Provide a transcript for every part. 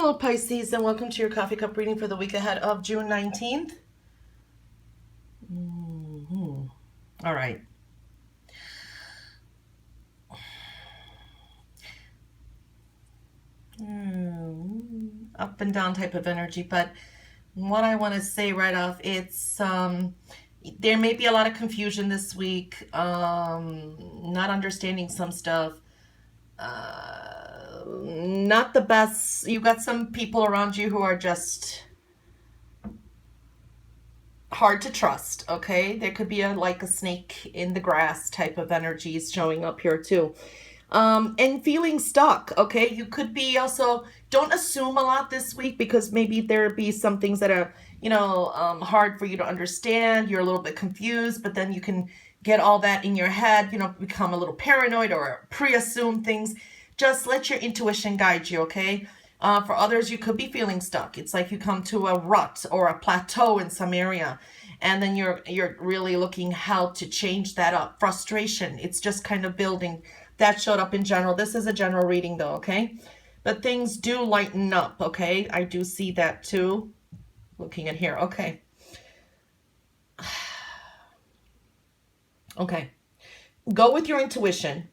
Hello, Pisces, and welcome to your coffee cup reading for the week ahead of June 19th. All right. Up and down type of energy, but what I want to say right off, it's there may be a lot of confusion this week, not understanding some stuff, not the best. You got some people around you who are just hard to trust, okay? There could be like a snake in the grass type of energies showing up here too. And feeling stuck, okay? You could be also, don't assume a lot this week because maybe there be some things that are, hard for you to understand. You're a little bit confused, but then you can get all that in your head, become a little paranoid or pre-assume things. Just let your intuition guide you, okay? For others, you could be feeling stuck. It's like you come to a rut or a plateau in some area, and then you're really looking how to change that up. Frustration. It's just kind of building. That showed up in general. This is a general reading, though, okay? But things do lighten up, okay? I do see that too. Looking at here, okay. Okay. Go with your intuition.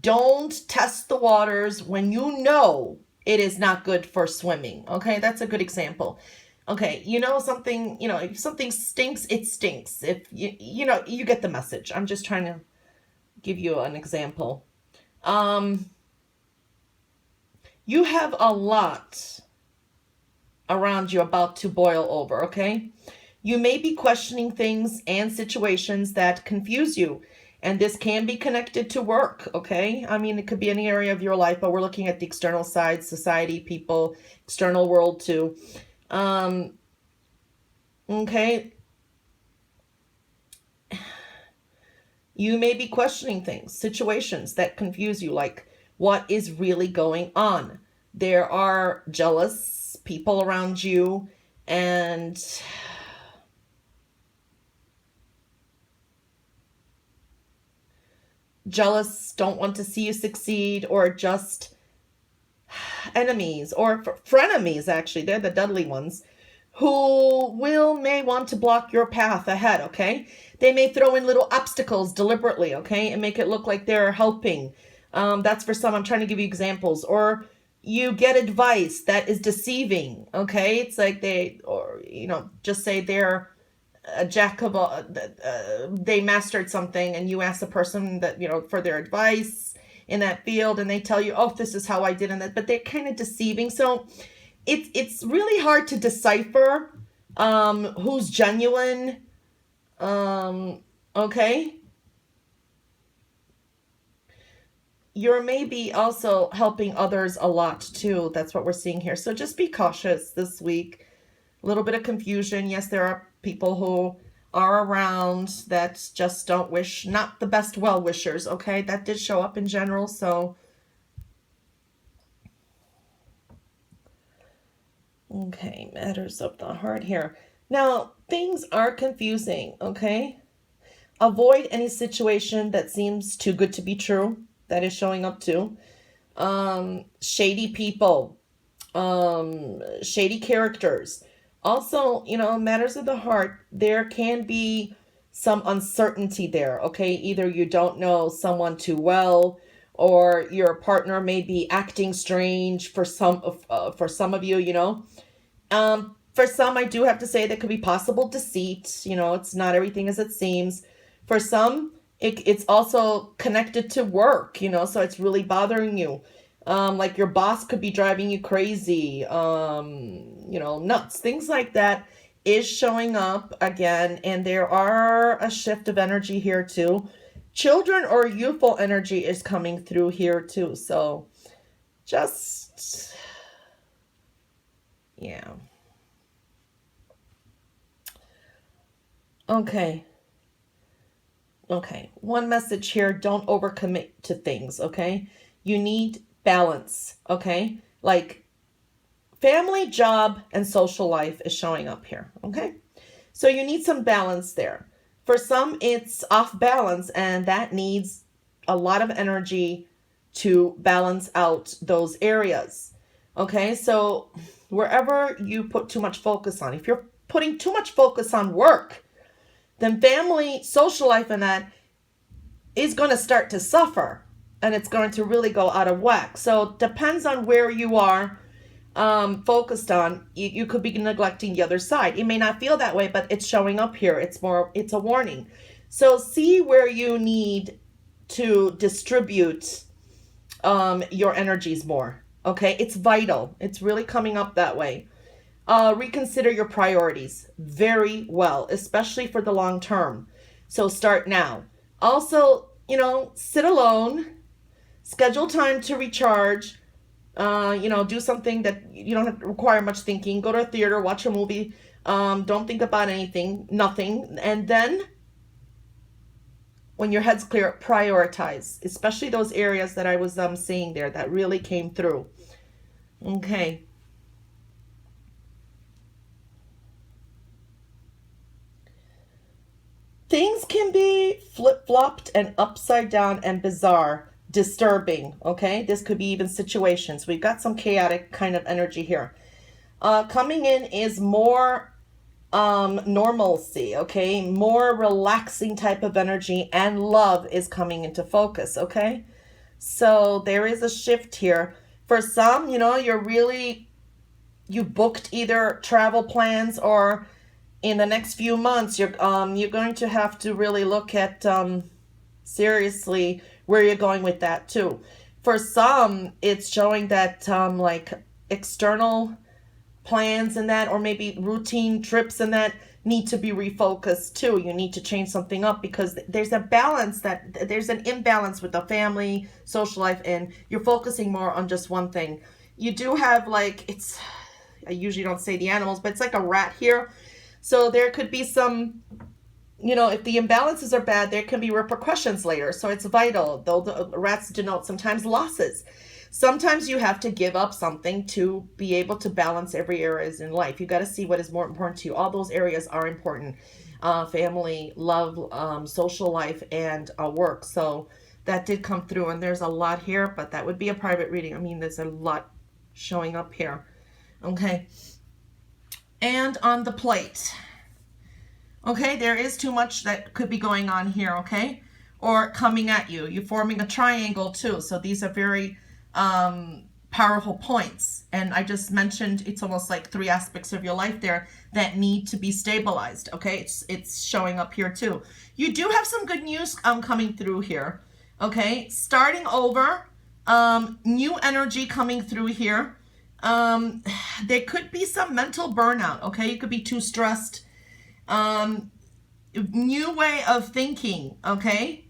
Don't test the waters when you know it is not good for swimming. Okay, that's a good example. Okay, something, if something stinks, it stinks. If you get the message. I'm just trying to give you an example. You have a lot around you about to boil over, okay? You may be questioning things and situations that confuse you. And this can be connected to work, okay? I mean, it could be any area of your life, but we're looking at the external side, society, people, external world too. Okay. You may be questioning things, situations that confuse you, like what is really going on. There are jealous people around you, and jealous, don't want to see you succeed, or just enemies or frenemies. Actually, they're the deadly ones, who may want to block your path ahead, okay? They may throw in little obstacles deliberately, okay, and make it look like they're helping. That's for some. I'm trying to give you examples. Or you get advice that is deceiving, okay? It's like just say they're a jack of all, they mastered something, and you ask the person that, for their advice in that field, and they tell you, oh, this is how I did it, but they're kind of deceiving. So it's really hard to decipher who's genuine. Okay. You're maybe also helping others a lot too. That's what we're seeing here. So just be cautious this week. A little bit of confusion. Yes, there are people who are around that just don't wish, not the best well-wishers, okay? That did show up in general, so. Okay, matters of the heart here. Now, things are confusing, okay? Avoid any situation that seems too good to be true. That is showing up too. Shady people, shady characters. Also, matters of the heart, there can be some uncertainty there, okay? Either you don't know someone too well, or your partner may be acting strange for some of you, For some, I do have to say there could be possible deceit. It's not everything as it seems. For some, it's also connected to work, so it's really bothering you. Like your boss could be driving you crazy, nuts, things like that is showing up again. And there are a shift of energy here too. Children or youthful energy is coming through here too. So just, yeah. Okay. Okay. One message here. Don't overcommit to things. Okay. You need balance. Okay. Like family, job, and social life is showing up here. Okay. So you need some balance there. For some, it's off balance, and that needs a lot of energy to balance out those areas. Okay, so wherever you put too much focus on, if you're putting too much focus on work, then family, social life, and that is going to start to suffer, and it's going to really go out of whack. So depends on where you are focused on. You could be neglecting the other side. It may not feel that way, but it's showing up here. It's a warning. So see where you need to distribute your energies more. Okay, it's vital. It's really coming up that way. Reconsider your priorities very well, especially for the long term. So start now. Also, sit alone, schedule time to recharge. Do something that you don't have to require much thinking. Go to a theater, watch a movie. Don't think about anything, nothing. And then when your head's clear, prioritize, especially those areas that I was seeing there that really came through. Okay. Things can be flip-flopped and upside down and bizarre, disturbing. Okay, this could be even situations. We've got some chaotic kind of energy here. Coming in is more normalcy, okay, more relaxing type of energy, and love is coming into focus. Okay, so there is a shift here. For some, you booked either travel plans, or in the next few months you're going to have to really look at seriously where you're going with that too. For some, it's showing that like external plans and that, or maybe routine trips and that, need to be refocused too. You need to change something up because there's an imbalance with the family, social life, and you're focusing more on just one thing. You do have I usually don't say the animals, but it's like a rat here. So there could be some, if the imbalances are bad, there can be repercussions later. So it's vital, though the rats denote sometimes losses. Sometimes you have to give up something to be able to balance every area in life. You got to see what is more important to you. All those areas are important. Family, love, social life, and work. So that did come through, and there's a lot here, but that would be a private reading. I mean, there's a lot showing up here. Okay. And on the plate. Okay, there is too much that could be going on here, okay? Or coming at you. You're forming a triangle too. So these are very powerful points. And I just mentioned it's almost like 3 aspects of your life there that need to be stabilized, okay? It's showing up here too. You do have some good news coming through here, okay? Starting over, new energy coming through here. There could be some mental burnout, okay? You could be too stressed. New way of thinking, okay?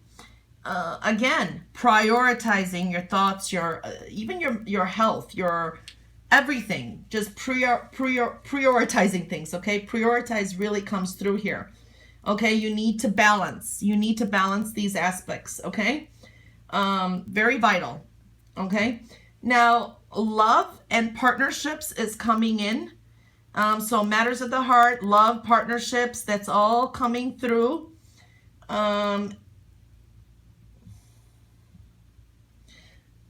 Again, prioritizing your thoughts, even your health, your everything. Just prioritizing things, okay? Prioritize really comes through here. Okay, you need to balance. You need to balance these aspects, okay? Very vital, okay? Now, love and partnerships is coming in. So matters of the heart, love, partnerships, that's all coming through.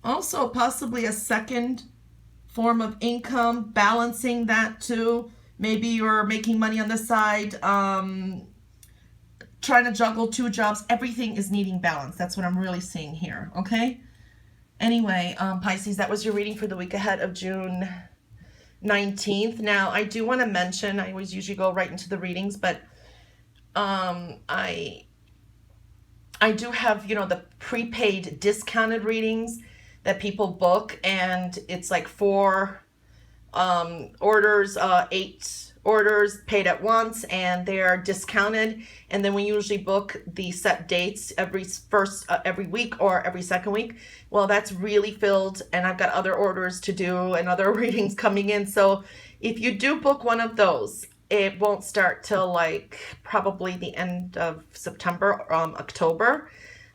Also, possibly a second form of income, balancing that too. Maybe you're making money on the side, trying to juggle 2 jobs. Everything is needing balance. That's what I'm really seeing here, okay? Anyway, Pisces, that was your reading for the week ahead of June 19th. Now, I do want to mention, I always usually go right into the readings, but I do have, the prepaid discounted readings that people book, and it's like 4 orders, 8 orders paid at once, and they are discounted. And then we usually book the set dates every week or every second week. Well, that's really filled, and I've got other orders to do and other readings coming in. So if you do book one of those, it won't start till probably the end of September, October.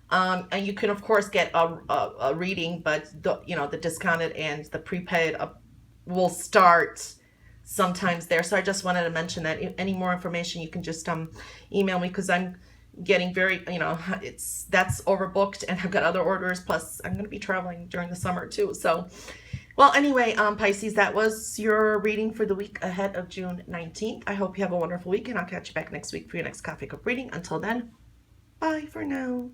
And you can of course get a reading, but the discounted and the prepaid will start sometimes there. So I just wanted to mention that. Any more information, you can just email me, because I'm getting very, that's overbooked, and I've got other orders, plus I'm going to be traveling during the summer too. So Well, anyway, Pisces, that was your reading for the week ahead of June 19th. I hope you have a wonderful week, and I'll catch you back next week for your next Coffee Cup reading. Until then, bye for now.